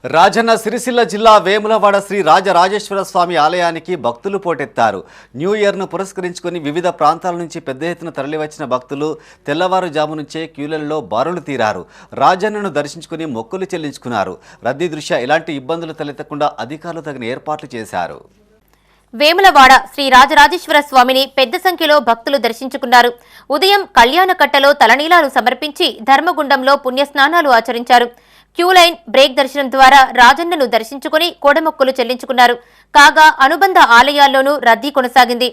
రాజన్న సిరిసిల్ల జిల్లా వేములవాడ శ్రీ రాజరాజేశ్వర స్వామి ఆలయానికి భక్తులు పోటెత్తారు. న్యూ ఇయర్ను పురస్కరించుకుని వివిధ ప్రాంతాల నుంచి పెద్ద ఎత్తున తరలివచ్చిన భక్తులు తెల్లవారుజాము నుంచే క్యూలలో బారులు తీరారు. రాజన్నను దర్శించుకుని మొక్కులు చెల్లించుకున్నారు. రద్దీ దృష్ట్యా ఎలాంటి ఇబ్బందులు తలెత్తకుండా అధికారులు తగిన ఏర్పాట్లు చేశారు. వేములవాడ శ్రీ రాజరాజేశ్వర స్వామిని పెద్ద సంఖ్యలో భక్తులు దర్శించుకున్నారు. ఉదయం కళ్యాణకట్టలో తలనీలాలు సమర్పించి ధర్మగుండంలో పుణ్యస్నానాలు ఆచరించారు. క్యూలైన్ బ్రేక్ దర్శనం ద్వారా రాజన్నను దర్శించుకుని కోడమొక్కులు చెల్లించుకున్నారు. కాగా అనుబంధ ఆలయాల్లోనూ రద్దీ కొనసాగింది.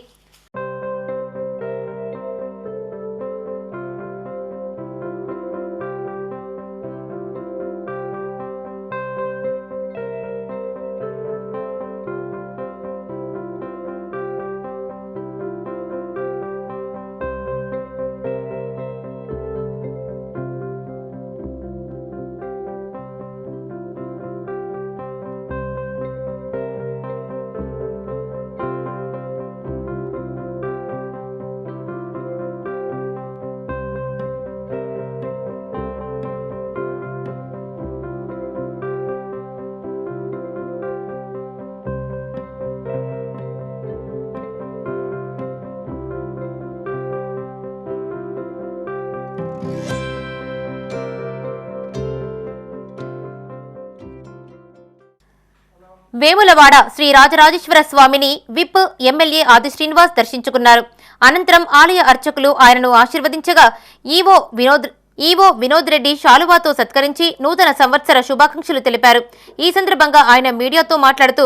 వేములవాడ శ్రీ రాజరాజేశ్వర స్వామిని విప్ ఎమ్మెల్యే ఆది శ్రీనివాస్ దర్శించుకున్నారు. అనంతరం ఆలయ అర్చకులు ఆయనను ఆశీర్వదించగా ఈవో వినోద్ రెడ్డి శాలువాతో సత్కరించి నూతన సంవత్సర శుభాకాంక్షలు తెలిపారు. ఈ సందర్భంగా ఆయన మీడియాతో మాట్లాడుతూ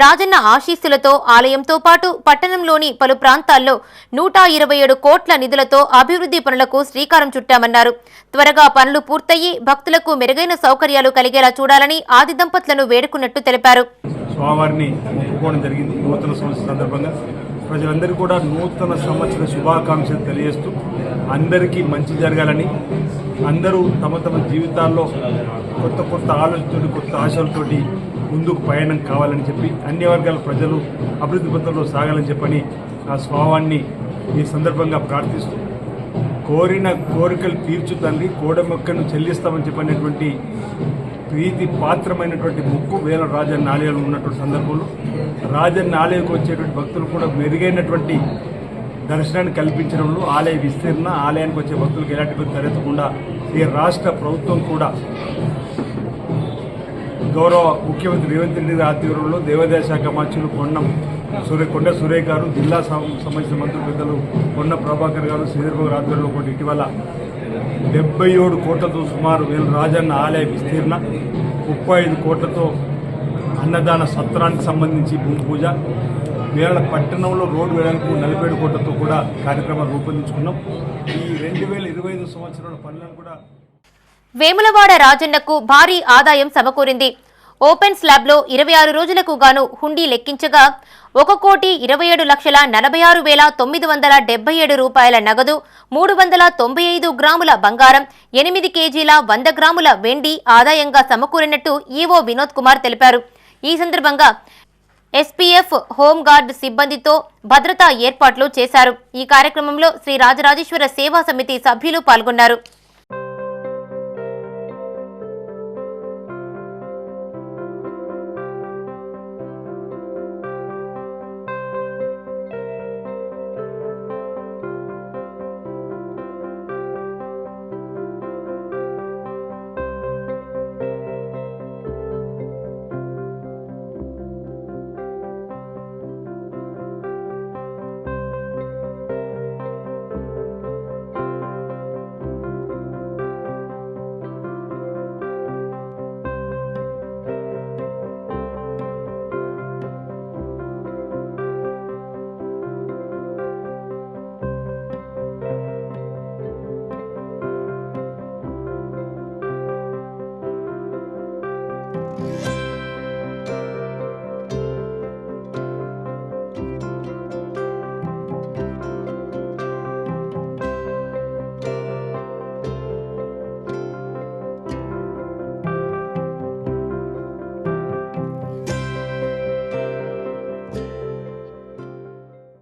రాజన్న ఆశీస్సులతో ఆలయంతో పాటు పట్టణంలోని పలు ప్రాంతాల్లో 127 కోట్ల నిధులతో అభివృద్ధి పనులకు శ్రీకారం చుట్టామన్నారు. త్వరగా పనులు పూర్తయి భక్తులకు మెరుగైన సౌకర్యాలు కలిగేలా చూడాలని ఆది దంపతులను వేడుకున్నట్టు తెలిపారు. స్వామివారిని మొక్కుకోవడం జరిగింది. నూతన సంవత్సర సందర్భంగా ప్రజలందరూ కూడా నూతన సంవత్సర శుభాకాంక్షలు తెలియజేస్తూ అందరికీ మంచి జరగాలని, అందరూ తమ తమ జీవితాల్లో కొత్త కొత్త ఆలోచనతోటి కొత్త ఆశలతోటి ముందుకు పయనం కావాలని చెప్పి అన్ని వర్గాల ప్రజలు అభివృద్ధి పథంలో సాగాలని చెప్పని ఆ స్వామివారిని ఈ సందర్భంగా ప్రార్థిస్తూ కోరిన కోరికలు తీర్చు తండ్రి కోడమొక్కను చెల్లిస్తామని చెప్పినటువంటి ప్రీతి పాత్రమైనటువంటి ముక్కు వేల రాజన్న ఆలయాలు ఉన్నటువంటి సందర్భంలో రాజన్న ఆలయంకి వచ్చేటువంటి భక్తులు కూడా మెరుగైనటువంటి దర్శనాన్ని కల్పించడంలో ఆలయ విస్తీర్ణ, ఆలయానికి వచ్చే భక్తులకు ఎలాంటి ఇబ్బంది తలెత్తకుండా ఈ రాష్ట్ర ప్రభుత్వం కూడా గౌరవ ముఖ్యమంత్రి రేవంత్ రెడ్డి ఆధ్వర్యంలో దేవాదాయ శాఖ మంత్రులు కొండ సురేఖ గారు, జిల్లా సంబంధించిన మంత్రులు పెద్దలు కొండ ప్రభాకర్ గారు, శ్రీధర్బాబు ఆధ్వర్యంలో కూడా ఇటీవల 77 కోట్లతో సుమారు రాజన్న ఆలయ విస్తీర్ణ, 35 కోట్లతో అన్నదాన సత్రానికి సంబంధించి భూమి పూజ, వేళ పట్టణంలో రోడ్డు వేయడానికి 47 కోట్లతో కూడా కార్యక్రమాలు రూపొందించుకున్నాం. ఈ 2025 సంవత్సరాల పనులను కూడా వేములవాడ రాజన్నకు భారీ ఆదాయం సమకూరింది. ఓపెన్ స్లాబ్లో 26 రోజులకు గాను హుండీ లెక్కించగా 1,27,46,977 రూపాయల నగదు, 395 గ్రాముల బంగారం, 8 కేజీల 100 గ్రాముల వెండి ఆదాయంగా సమకూరినట్టు ఈవో వినోద్ కుమార్ తెలిపారు. ఈ సందర్భంగా ఎస్పీఎఫ్ హోంగార్డ్ సిబ్బందితో భద్రతా ఏర్పాట్లు చేశారు. ఈ కార్యక్రమంలో శ్రీ రాజరాజేశ్వర సేవా సమితి సభ్యులు పాల్గొన్నారు.